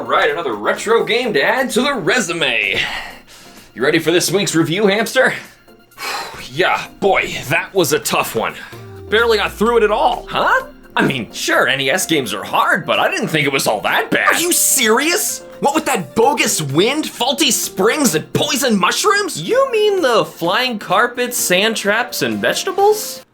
Alright, another retro game to add to the resume. You ready for this week's review, Hamster? Yeah, boy, that was a tough one. Barely got through it at all. Huh? I mean, sure, NES games are hard, but I didn't think it was all that bad. Are you serious? What with that bogus wind, faulty springs, and poison mushrooms? You mean the flying carpets, sand traps, and vegetables?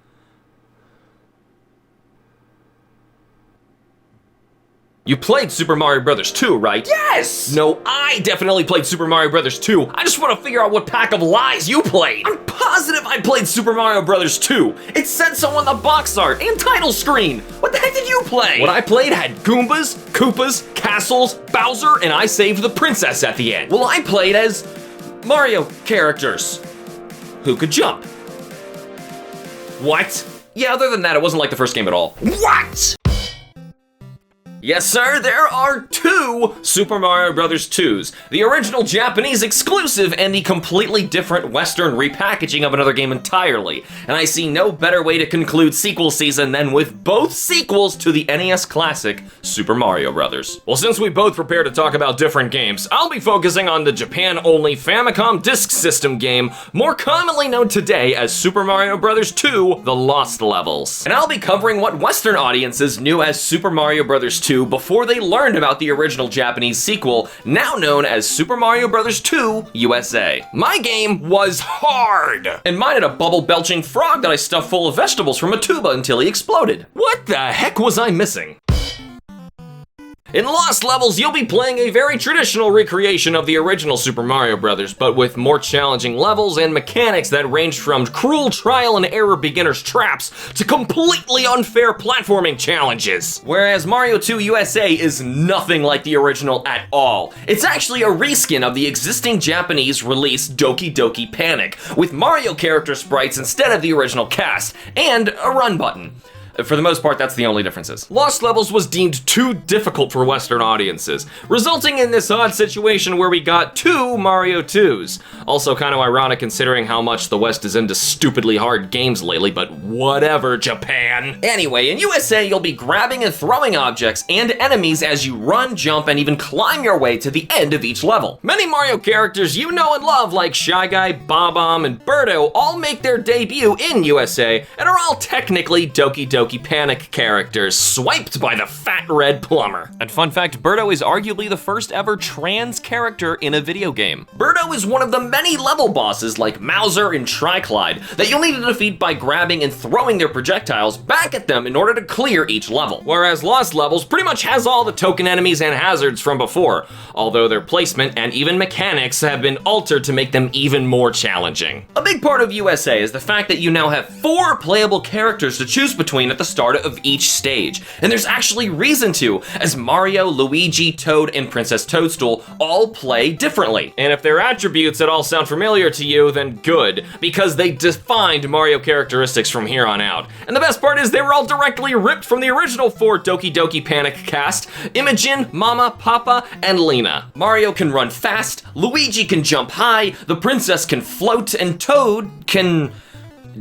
You played Super Mario Bros. 2, right? Yes! No, I definitely played Super Mario Bros. 2. I just want to figure out what pack of lies you played. I'm positive I played Super Mario Bros. 2. It said so on the box art and title screen. What the heck did you play? What I played had Goombas, Koopas, castles, Bowser, and I saved the princess at the end. Well, I played as Mario characters who could jump. What? Yeah, other than that, it wasn't like the first game at all. What? Yes, sir, there are two Super Mario Bros. 2s. The original Japanese exclusive and the completely different Western repackaging of another game entirely. And I see no better way to conclude sequel season than with both sequels to the NES classic, Super Mario Bros. Well, since we both prepared to talk about different games, I'll be focusing on the Japan-only Famicom Disk System game, more commonly known today as Super Mario Bros. 2, The Lost Levels. And I'll be covering what Western audiences knew as Super Mario Bros. 2 before they learned about the original Japanese sequel, now known as Super Mario Bros. 2 USA. My game was hard! And mine had a bubble-belching frog that I stuffed full of vegetables from a tuba until he exploded. What the heck was I missing? In Lost Levels, you'll be playing a very traditional recreation of the original Super Mario Bros., but with more challenging levels and mechanics that range from cruel trial and error beginner's traps to completely unfair platforming challenges. Whereas Mario 2 USA is nothing like the original at all. It's actually a reskin of the existing Japanese release Doki Doki Panic, with Mario character sprites instead of the original cast, and a run button. For the most part, that's the only differences. Lost Levels was deemed too difficult for Western audiences, resulting in this odd situation where we got two Mario 2s. Also kind of ironic considering how much the West is into stupidly hard games lately, but whatever, Japan. Anyway, in USA, you'll be grabbing and throwing objects and enemies as you run, jump, and even climb your way to the end of each level. Many Mario characters you know and love, like Shy Guy, Bob-omb, and Birdo, all make their debut in USA and are all technically Doki Doki Panic characters, swiped by the fat red plumber. And fun fact, Birdo is arguably the first ever trans character in a video game. Birdo is one of the many level bosses like Mauser and Triclide that you'll need to defeat by grabbing and throwing their projectiles back at them in order to clear each level. Whereas Lost Levels pretty much has all the token enemies and hazards from before, although their placement and even mechanics have been altered to make them even more challenging. A big part of USA is the fact that you now have 4 playable characters to choose between at the start of each stage. And there's actually reason to, as Mario, Luigi, Toad, and Princess Toadstool all play differently. And if their attributes at all sound familiar to you, then good, because they defined Mario characteristics from here on out. And the best part is they were all directly ripped from the original 4 Doki Doki Panic cast: Imogen, Mama, Papa, and Lena. Mario can run fast, Luigi can jump high, the princess can float, and Toad can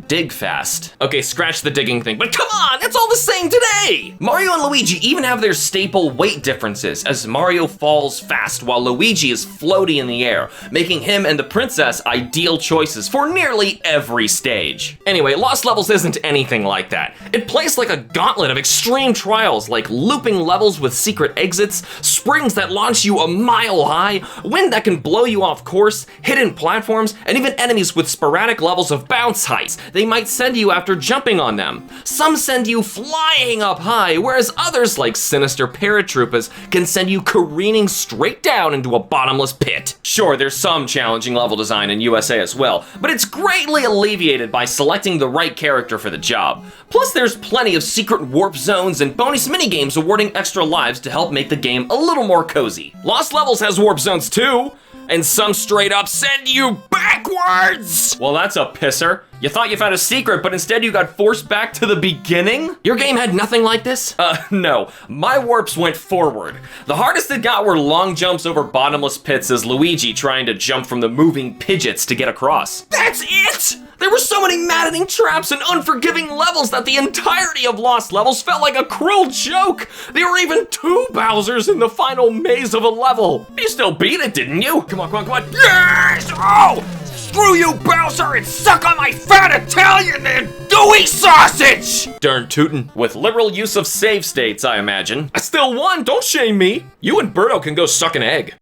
dig fast. Okay, scratch the digging thing, but come on, it's all the same today! Mario and Luigi even have their staple weight differences, as Mario falls fast while Luigi is floaty in the air, making him and the princess ideal choices for nearly every stage. Anyway, Lost Levels isn't anything like that. It plays like a gauntlet of extreme trials, like looping levels with secret exits, springs that launch you a mile high, wind that can blow you off course, hidden platforms, and even enemies with sporadic levels of bounce heights they might send you after jumping on them. Some send you flying up high, whereas others, like sinister paratroopers, can send you careening straight down into a bottomless pit. Sure, there's some challenging level design in USA as well, but it's greatly alleviated by selecting the right character for the job. Plus, there's plenty of secret warp zones and bonus minigames awarding extra lives to help make the game a little more cozy. Lost Levels has warp zones too, and some straight up send you backwards! Well, that's a pisser. You thought you found a secret, but instead you got forced back to the beginning? Your game had nothing like this? No. My warps went forward. The hardest it got were long jumps over bottomless pits as Luigi trying to jump from the moving Pidgeots to get across. That's it? There were so many maddening traps and unforgiving levels that the entirety of Lost Levels felt like a cruel joke. There were even 2 Bowsers in the final maze of a level. You still beat it, didn't you? Come on, come on, come on. Yes! Oh! Screw you, Bowser, and suck on my fat Italian andouille sausage! Darn tootin'. With liberal use of save states, I imagine. I still won, don't shame me. You and Birdo can go suck an egg.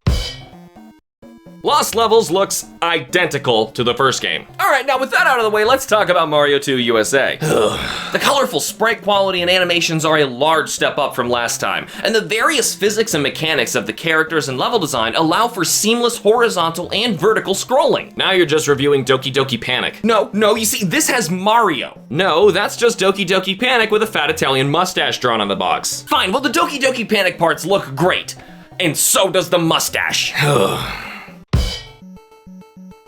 Lost Levels looks identical to the first game. All right, now with that out of the way, let's talk about Mario 2 USA. The colorful sprite quality and animations are a large step up from last time, and the various physics and mechanics of the characters and level design allow for seamless horizontal and vertical scrolling. Now you're just reviewing Doki Doki Panic. No, you see, this has Mario. No, that's just Doki Doki Panic with a fat Italian mustache drawn on the box. Fine, well the Doki Doki Panic parts look great, and so does the mustache.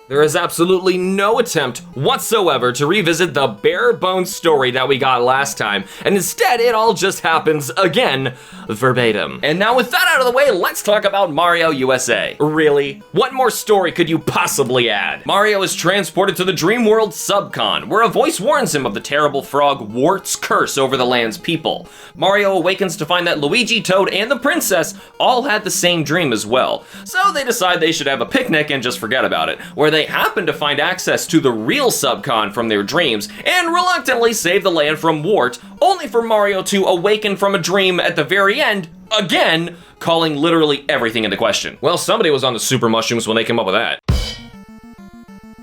There is absolutely no attempt whatsoever to revisit the bare bones story that we got last time, and instead it all just happens again, verbatim. And now with that out of the way, let's talk about Mario USA. Really? What more story could you possibly add? Mario is transported to the Dream World Subcon, where a voice warns him of the terrible frog Wart's curse over the land's people. Mario awakens to find that Luigi, Toad, and the princess all had the same dream as well, so they decide they should have a picnic and just forget about it, where they happen to find access to the real Subcon from their dreams and reluctantly save the land from Wart, only for Mario to awaken from a dream at the very end, again, calling literally everything into question. Well, somebody was on the super mushrooms when they came up with that.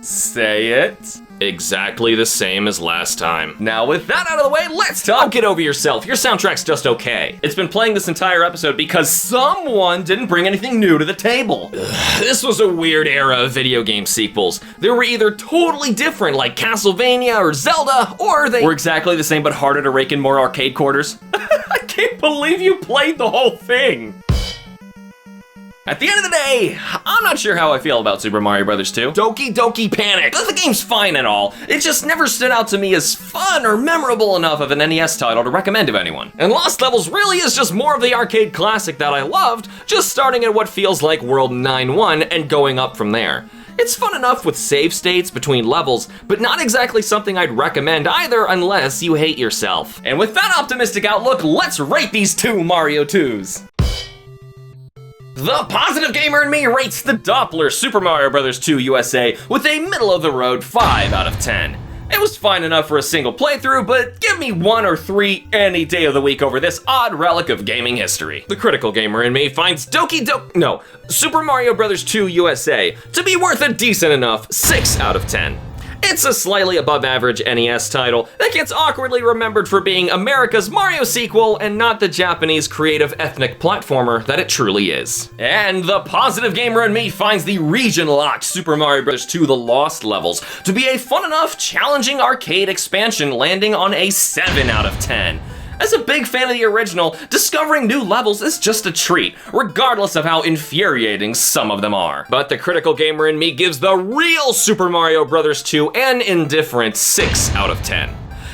Say it. Exactly the same as last time. Now with that out of the way, let's talk. Get over yourself, your soundtrack's just okay. It's been playing this entire episode because someone didn't bring anything new to the table. This was a weird era of video game sequels. They were either totally different like Castlevania or Zelda, or they were exactly the same but harder to rake in more arcade quarters. I can't believe you played the whole thing. At the end of the day, I'm not sure how I feel about Super Mario Bros. 2. Doki Doki Panic. The game's fine and all. It just never stood out to me as fun or memorable enough of an NES title to recommend to anyone. And Lost Levels really is just more of the arcade classic that I loved, just starting at what feels like World 9-1 and going up from there. It's fun enough with save states between levels, but not exactly something I'd recommend either unless you hate yourself. And with that optimistic outlook, let's rate these 2 Mario 2s. The positive gamer in me rates the Doppler Super Mario Bros. 2 USA with a middle-of-the-road 5 out of 10. It was fine enough for a single playthrough, but give me 1 or 3 any day of the week over this odd relic of gaming history. The critical gamer in me finds Super Mario Bros. 2 USA to be worth a decent enough 6 out of 10. It's a slightly above average NES title that gets awkwardly remembered for being America's Mario sequel and not the Japanese creative ethnic platformer that it truly is. And the positive gamer in me finds the region-locked Super Mario Bros. 2 The Lost Levels to be a fun enough, challenging arcade expansion landing on a 7 out of 10. As a big fan of the original, discovering new levels is just a treat, regardless of how infuriating some of them are. But the critical gamer in me gives the real Super Mario Bros. 2 an indifferent 6 out of 10.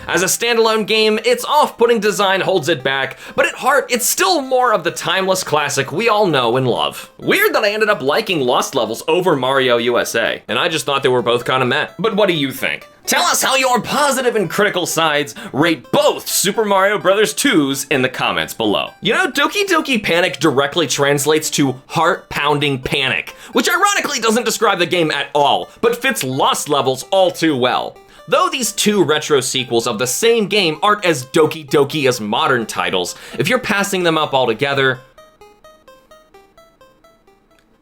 As a standalone game, its off-putting design holds it back, but at heart, it's still more of the timeless classic we all know and love. Weird that I ended up liking Lost Levels over Mario USA, and I just thought they were both kinda meh. But what do you think? Tell us how your positive and critical sides rate both Super Mario Bros. 2s in the comments below. You know, Doki Doki Panic directly translates to heart-pounding panic, which ironically doesn't describe the game at all, but fits Lost Levels all too well. Though these 2 retro sequels of the same game aren't as Doki Doki as modern titles, if you're passing them up altogether,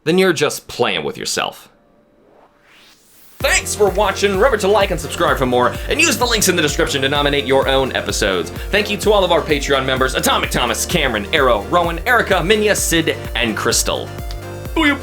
then you're just playing with yourself. Thanks for watching. Remember to like and subscribe for more, and use the links in the description to nominate your own episodes. Thank you to all of our Patreon members: Atomic Thomas, Cameron, Arrow, Rowan, Erica, Minya, Sid, and Crystal. Booyah!